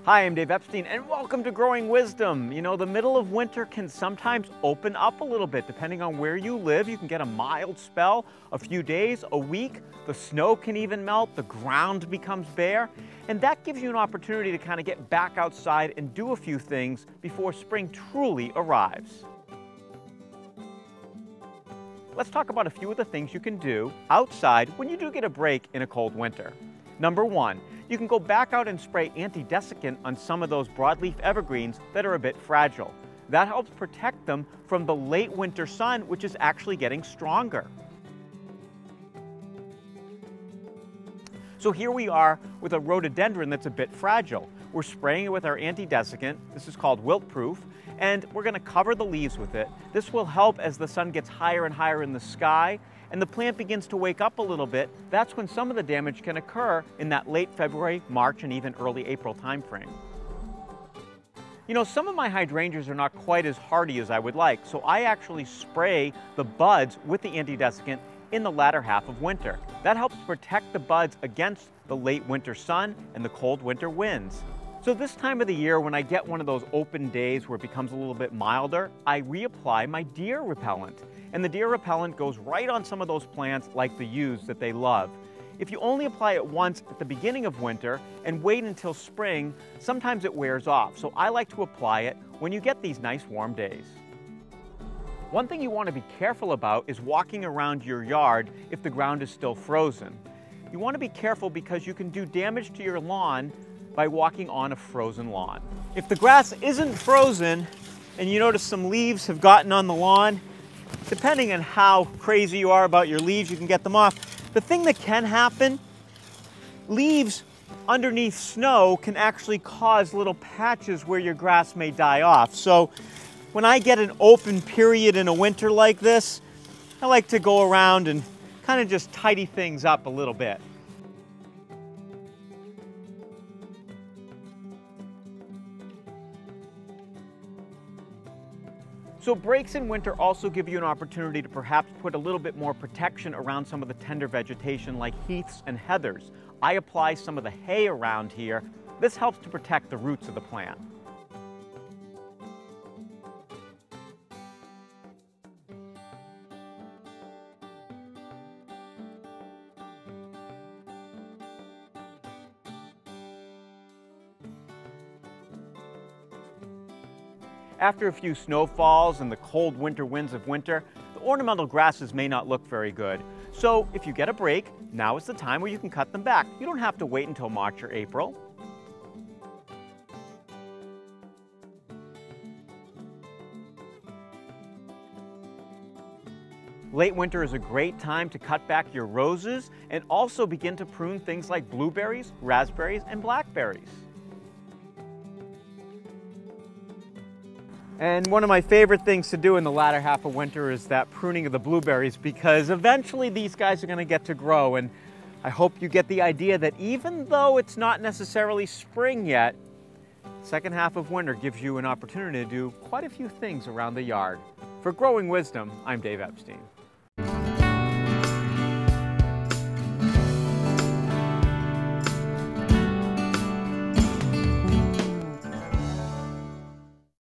Hi, I'm Dave Epstein, and welcome to Growing Wisdom. You know, the middle of winter can sometimes open up a little bit. Depending on where you live, you can get a mild spell, a few days, a week. The snow can even melt, the ground becomes bare, and that gives you an opportunity to kind of get back outside and do a few things before spring truly arrives. Let's talk about a few of the things you can do outside when you do get a break in a cold winter. Number one, you can go back out and spray anti-desiccant on some of those broadleaf evergreens that are a bit fragile. That helps protect them from the late winter sun, which is actually getting stronger. So here we are with a rhododendron that's a bit fragile. We're spraying it with our anti-desiccant. This is called wilt-proof, and we're going to cover the leaves with it. This will help as the sun gets higher and higher in the sky and the plant begins to wake up a little bit. That's when some of the damage can occur in that late February, March, and even early April timeframe. You know, some of my hydrangeas are not quite as hardy as I would like, so I actually spray the buds with the anti-desiccant in the latter half of winter. That helps protect the buds against the late winter sun and the cold winter winds. So this time of the year, when I get one of those open days where it becomes a little bit milder, I reapply my deer repellent. And the deer repellent goes right on some of those plants like the yews that they love. If you only apply it once at the beginning of winter and wait until spring, sometimes it wears off. So I like to apply it when you get these nice warm days. One thing you want to be careful about is walking around your yard if the ground is still frozen. You want to be careful because you can do damage to your lawn by walking on a frozen lawn. If the grass isn't frozen and you notice some leaves have gotten on the lawn, depending on how crazy you are about your leaves, you can get them off. The thing that can happen, leaves underneath snow can actually cause little patches where your grass may die off. So when I get an open period in a winter like this, I like to go around and kind of just tidy things up a little bit. So breaks in winter also give you an opportunity to perhaps put a little bit more protection around some of the tender vegetation like heaths and heathers. I apply some of the hay around here. This helps to protect the roots of the plant. After a few snowfalls and the cold winter winds of winter, the ornamental grasses may not look very good. So if you get a break, now is the time where you can cut them back. You don't have to wait until March or April. Late winter is a great time to cut back your roses and also begin to prune things like blueberries, raspberries, and blackberries. And one of my favorite things to do in the latter half of winter is that pruning of the blueberries, because eventually these guys are going to get to grow, and I hope you get the idea that even though it's not necessarily spring yet, the second half of winter gives you an opportunity to do quite a few things around the yard. For Growing Wisdom, I'm Dave Epstein.